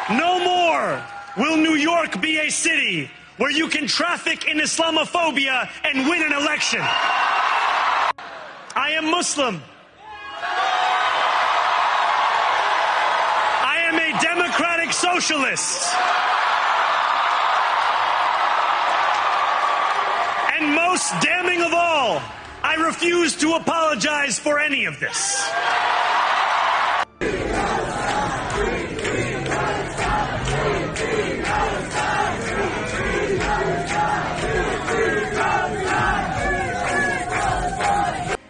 No more will New York be a city where you can traffic in Islamophobia and win an election. I am Muslim. I am a democratic socialist. And most damning of all, I refuse to apologize for any of this.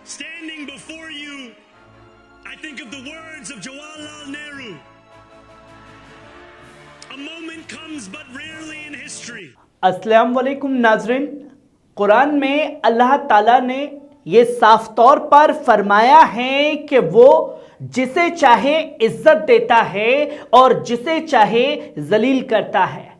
Standing before you, I think of the words of Jawaharlal Nehru. A moment comes but rarely in history. अस्सलाम वालेकुम नाज़रीन, कुरान में अल्लाह ताला ने ये साफ तौर पर फरमाया है कि वो जिसे चाहे इज्जत देता है और जिसे चाहे जलील करता है।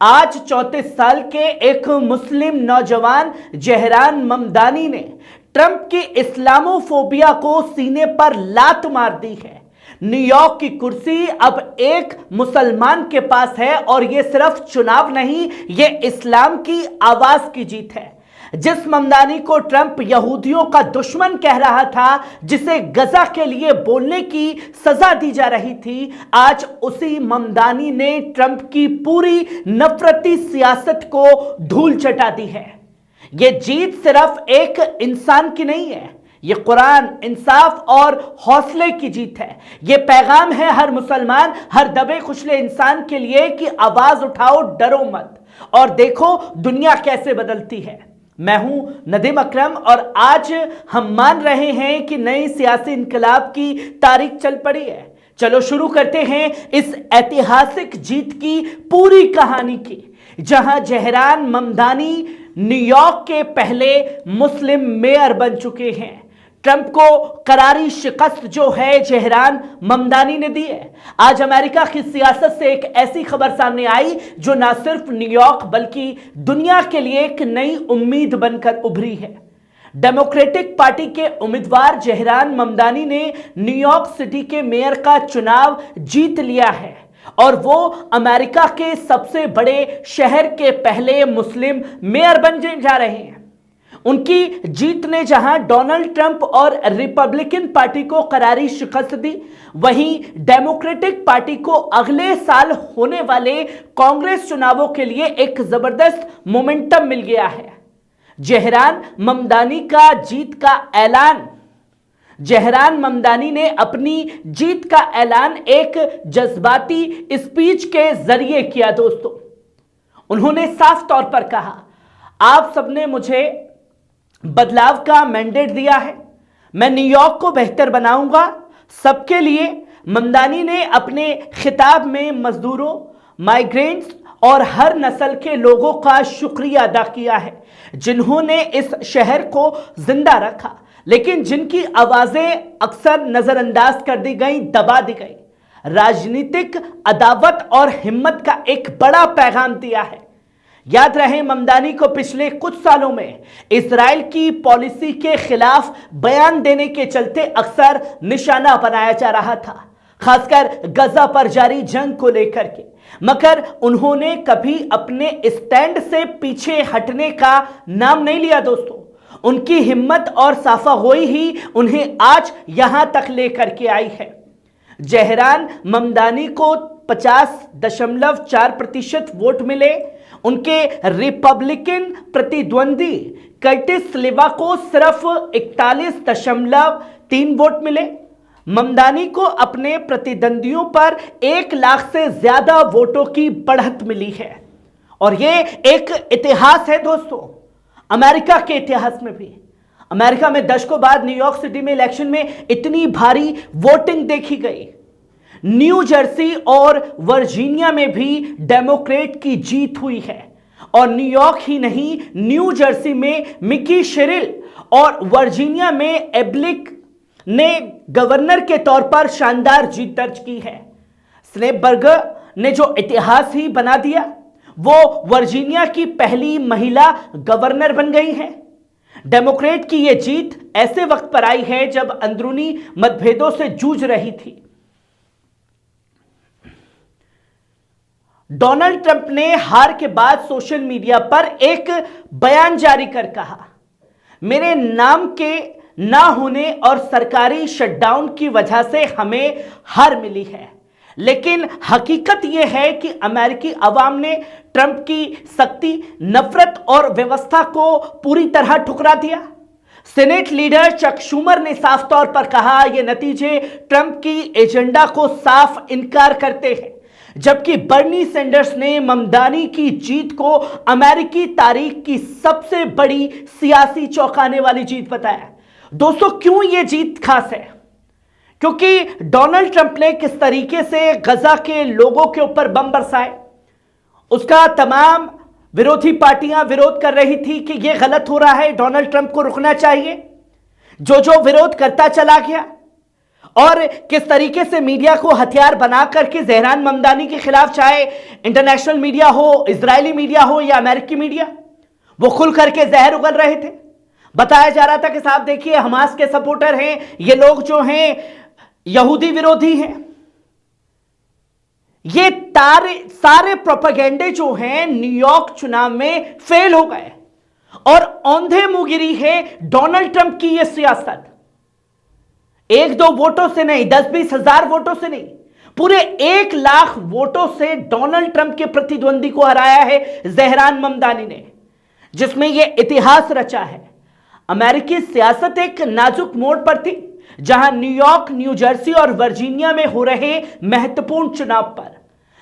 आज 34 साल के एक मुस्लिम नौजवान जहरान ममदानी ने ट्रंप की इस्लामोफोबिया को सीने पर लात मार दी है। न्यूयॉर्क की कुर्सी अब एक मुसलमान के पास है और यह सिर्फ चुनाव नहीं, यह इस्लाम की आवाज की जीत है। जिस ममदानी को ट्रंप यहूदियों का दुश्मन कह रहा था, जिसे गजा के लिए बोलने की सजा दी जा रही थी, आज उसी ममदानी ने ट्रंप की पूरी नफरती सियासत को धूल चटा दी है। यह जीत सिर्फ एक इंसान की नहीं है, ये कुरान, इंसाफ और हौसले की जीत है। ये पैगाम है हर मुसलमान, हर दबे कुचले इंसान के लिए कि आवाज उठाओ, डरो मत और देखो दुनिया कैसे बदलती है। मैं हूं नदीम अकरम और आज हम मान रहे हैं कि नई सियासी इनकलाब की तारीख चल पड़ी है। चलो शुरू करते हैं इस ऐतिहासिक जीत की पूरी कहानी की, जहां जहरान ममदानी न्यूयॉर्क के पहले मुस्लिम मेयर बन चुके हैं। ट्रंप को करारी शिकस्त जो है जहरान ममदानी ने दी है। आज अमेरिका की सियासत से एक ऐसी खबर सामने आई जो न सिर्फ न्यूयॉर्क बल्कि दुनिया के लिए एक नई उम्मीद बनकर उभरी है। डेमोक्रेटिक पार्टी के उम्मीदवार जहरान ममदानी ने न्यूयॉर्क सिटी के मेयर का चुनाव जीत लिया है और वो अमेरिका के सबसे बड़े शहर के पहले मुस्लिम मेयर बनने जा रहे हैं। उनकी जीत ने जहां डोनाल्ड ट्रंप और रिपब्लिकन पार्टी को करारी शिकस्त दी, वहीं डेमोक्रेटिक पार्टी को अगले साल होने वाले कांग्रेस चुनावों के लिए एक जबरदस्त मोमेंटम मिल गया है। जहरान ममदानी का जीत का ऐलान जहरान ममदानी ने अपनी जीत का ऐलान एक जज्बाती स्पीच के जरिए किया। दोस्तों, उन्होंने साफ तौर पर कहा, आप सबने मुझे बदलाव का मैंडेट दिया है, मैं न्यूयॉर्क को बेहतर बनाऊंगा सबके लिए। ममदानी ने अपने खिताब में मजदूरों, माइग्रेंट्स और हर नस्ल के लोगों का शुक्रिया अदा किया है जिन्होंने इस शहर को जिंदा रखा, लेकिन जिनकी आवाजें अक्सर नजरअंदाज कर दी गई, दबा दी गई। राजनीतिक अदावत और हिम्मत का एक बड़ा पैगाम दिया है। याद रहे, ममदानी को पिछले कुछ सालों में इजराइल की पॉलिसी के खिलाफ बयान देने के चलते अक्सर निशाना बनाया जा रहा था, खासकर गजा पर जारी जंग को लेकर के, मगर उन्होंने कभी अपने स्टैंड से पीछे हटने का नाम नहीं लिया। दोस्तों, उनकी हिम्मत और साफागोई ही उन्हें आज यहां तक लेकर के आई है। जहरान ममदानी को 50.4% वोट मिले। उनके रिपब्लिकन प्रतिद्वंदी कर्टिस स्लीवा को सिर्फ 41.3 वोट मिले। ममदानी को अपने प्रतिद्वंदियों पर 1 लाख से ज्यादा वोटों की बढ़त मिली है और यह एक इतिहास है दोस्तों, अमेरिका के इतिहास में भी। अमेरिका में दशकों बाद न्यूयॉर्क सिटी में इलेक्शन में इतनी भारी वोटिंग देखी गई। न्यू जर्सी और वर्जीनिया में भी डेमोक्रेट की जीत हुई है और न्यूयॉर्क ही नहीं, न्यू जर्सी में मिकी शेरिल और वर्जीनिया में एब्लिक ने गवर्नर के तौर पर शानदार जीत दर्ज की है। स्नेपबर्गर ने जो इतिहास ही बना दिया, वो वर्जीनिया की पहली महिला गवर्नर बन गई हैं। डेमोक्रेट की यह जीत ऐसे वक्त पर आई है जब अंदरूनी मतभेदों से जूझ रही थी। डोनाल्ड ट्रंप ने हार के बाद सोशल मीडिया पर एक बयान जारी कर कहा, मेरे नाम के ना होने और सरकारी शटडाउन की वजह से हमें हार मिली है, लेकिन हकीकत यह है कि अमेरिकी अवाम ने ट्रंप की सख्ती, नफरत और व्यवस्था को पूरी तरह ठुकरा दिया। सीनेट लीडर चक शूमर ने साफ तौर पर कहा, यह नतीजे ट्रंप की एजेंडा को साफ इनकार करते हैं, जबकि बर्नी सैंडर्स ने ममदानी की जीत को अमेरिकी तारीख की सबसे बड़ी सियासी चौंकाने वाली जीत बताया। दोस्तों, क्यों यह जीत खास है? क्योंकि डोनाल्ड ट्रंप ने किस तरीके से गजा के लोगों के ऊपर बम बरसाए, उसका तमाम विरोधी पार्टियां विरोध कर रही थी कि यह गलत हो रहा है, डोनाल्ड ट्रंप को रुकना चाहिए। जो विरोध करता चला गया और किस तरीके से मीडिया को हथियार बना करके जहरान ममदानी के खिलाफ, चाहे इंटरनेशनल मीडिया हो, इजरायली मीडिया हो या अमेरिकी मीडिया, वो खुल करके जहर उगल रहे थे। बताया जा रहा था कि साहब देखिए, हमास के सपोर्टर हैं, ये लोग जो हैं यहूदी विरोधी हैं। ये सारे प्रोपेगेंडे जो हैं न्यूयॉर्क चुनाव में फेल हो गए और औंधे मुगिरी है डोनाल्ड ट्रंप की यह सियासत। 1-2 वोटों से नहीं, 10-20 हजार वोटों से नहीं, पूरे 1 लाख वोटों से डोनाल्ड ट्रंप के प्रतिद्वंदी को हराया है जहरान ममदानी ने, जिसमें यह इतिहास रचा है। अमेरिकी सियासत एक नाजुक मोड़ पर थी, जहां न्यूयॉर्क, न्यू जर्सी और वर्जीनिया में हो रहे महत्वपूर्ण चुनाव पर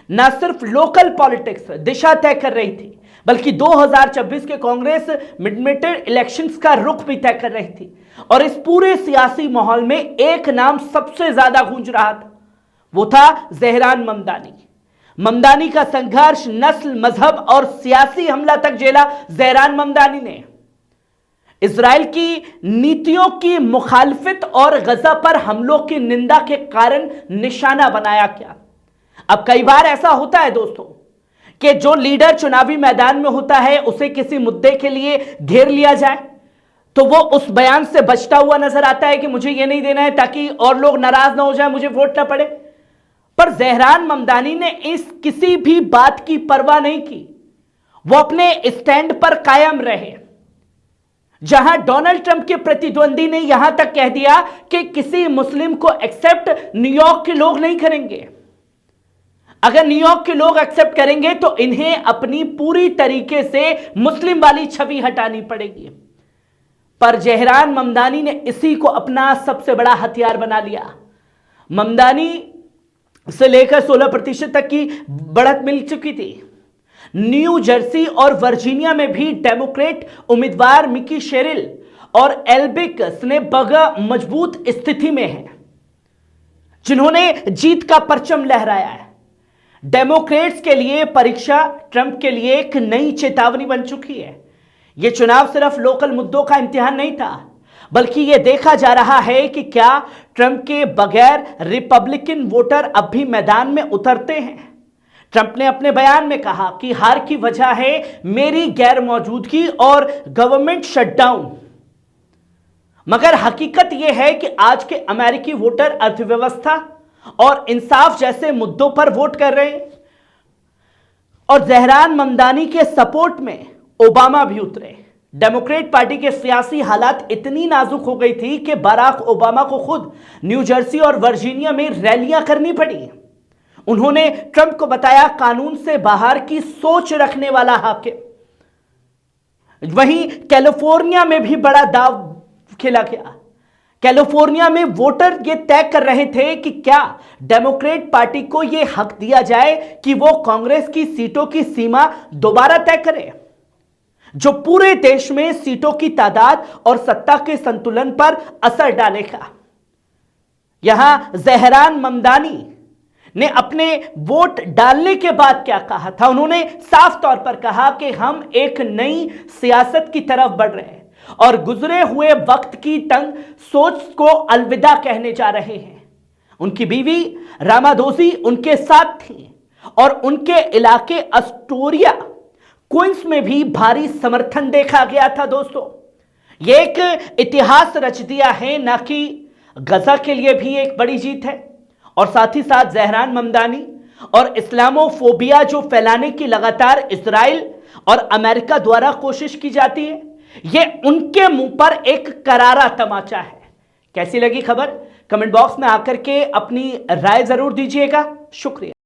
न सिर्फ लोकल पॉलिटिक्स दिशा तय कर रही थी, बल्कि 2024 के कांग्रेस मिडटर्म इलेक्शंस का रुख भी तय कर रही थी। और इस पूरे सियासी माहौल में एक नाम सबसे ज्यादा गूंज रहा था, वो था जहरान ममदानी। ममदानी का संघर्ष नस्ल, मजहब और सियासी हमला तक झेला जहरान ममदानी ने। इजराइल की नीतियों की मुखालफत और गजा पर हमलों की निंदा के कारण निशाना बनाया गया। अब कई बार ऐसा होता है दोस्तों कि जो लीडर चुनावी मैदान में होता है, उसे किसी मुद्दे के लिए घेर लिया जाए तो वो उस बयान से बचता हुआ नजर आता है कि मुझे ये नहीं देना है ताकि और लोग नाराज ना हो जाए, मुझे वोट ना पड़े। पर जहरान ममदानी ने इस किसी भी बात की परवाह नहीं की, वो अपने स्टैंड पर कायम रहे। जहां डोनाल्ड ट्रंप के प्रतिद्वंदी ने यहां तक कह दिया कि किसी मुस्लिम को एक्सेप्ट न्यूयॉर्क के लोग नहीं करेंगे, अगर न्यूयॉर्क के लोग एक्सेप्ट करेंगे तो इन्हें अपनी पूरी तरीके से मुस्लिम वाली छवि हटानी पड़ेगी। पर जहरान ममदानी ने इसी को अपना सबसे बड़ा हथियार बना लिया। ममदानी से लेकर 16% तक की बढ़त मिल चुकी थी। न्यू जर्सी और वर्जीनिया में भी डेमोक्रेट उम्मीदवार मिकी शेरिल और एल्बिक स्नेबर्गर मजबूत स्थिति में हैं, जिन्होंने जीत का परचम लहराया है। डेमोक्रेट्स के लिए परीक्षा ट्रंप के लिए एक नई चेतावनी बन चुकी है। यह चुनाव सिर्फ लोकल मुद्दों का इम्तिहान नहीं था, बल्कि यह देखा जा रहा है कि क्या ट्रंप के बगैर रिपब्लिकन वोटर अब भी मैदान में उतरते हैं। ट्रंप ने अपने बयान में कहा कि हार की वजह है मेरी गैर मौजूदगी और गवर्नमेंट शटडाउन, मगर हकीकत यह है कि आज के अमेरिकी वोटर अर्थव्यवस्था और इंसाफ जैसे मुद्दों पर वोट कर रहे हैं। और जहरान ममदानी के सपोर्ट में ओबामा भी उतरे। डेमोक्रेट पार्टी के सियासी हालात इतनी नाजुक हो गई थी कि बराक ओबामा को खुद न्यू जर्सी और वर्जीनिया में रैलियां करनी पड़ी। उन्होंने ट्रंप को बताया कानून से बाहर की सोच रखने वाला हाकिम। वहीं कैलिफोर्निया में भी बड़ा दाव खेला गया। कैलिफोर्निया में वोटर ये तय कर रहे थे कि क्या डेमोक्रेट पार्टी को यह हक दिया जाए कि वो कांग्रेस की सीटों की सीमा दोबारा तय करे, जो पूरे देश में सीटों की तादाद और सत्ता के संतुलन पर असर डालेगा। यहां जहरान ममदानी ने अपने वोट डालने के बाद क्या कहा था? उन्होंने साफ तौर पर कहा कि हम एक नई सियासत की तरफ बढ़ रहे हैं और गुजरे हुए वक्त की तंग सोच को अलविदा कहने जा रहे हैं। उनकी बीवी रामादोसी उनके साथ थी और उनके इलाके अस्टोरिया क्वींस में भी भारी समर्थन देखा गया था। दोस्तों, यह एक इतिहास रच दिया है, ना कि गजा के लिए भी एक बड़ी जीत है। और साथ ही साथ जहरान ममदानी और इस्लामोफोबिया जो फैलाने की लगातार इजराइल और अमेरिका द्वारा कोशिश की जाती है, यह उनके मुंह पर एक करारा तमाचा है। कैसी लगी खबर? कमेंट बॉक्स में आकर के अपनी राय जरूर दीजिएगा। शुक्रिया।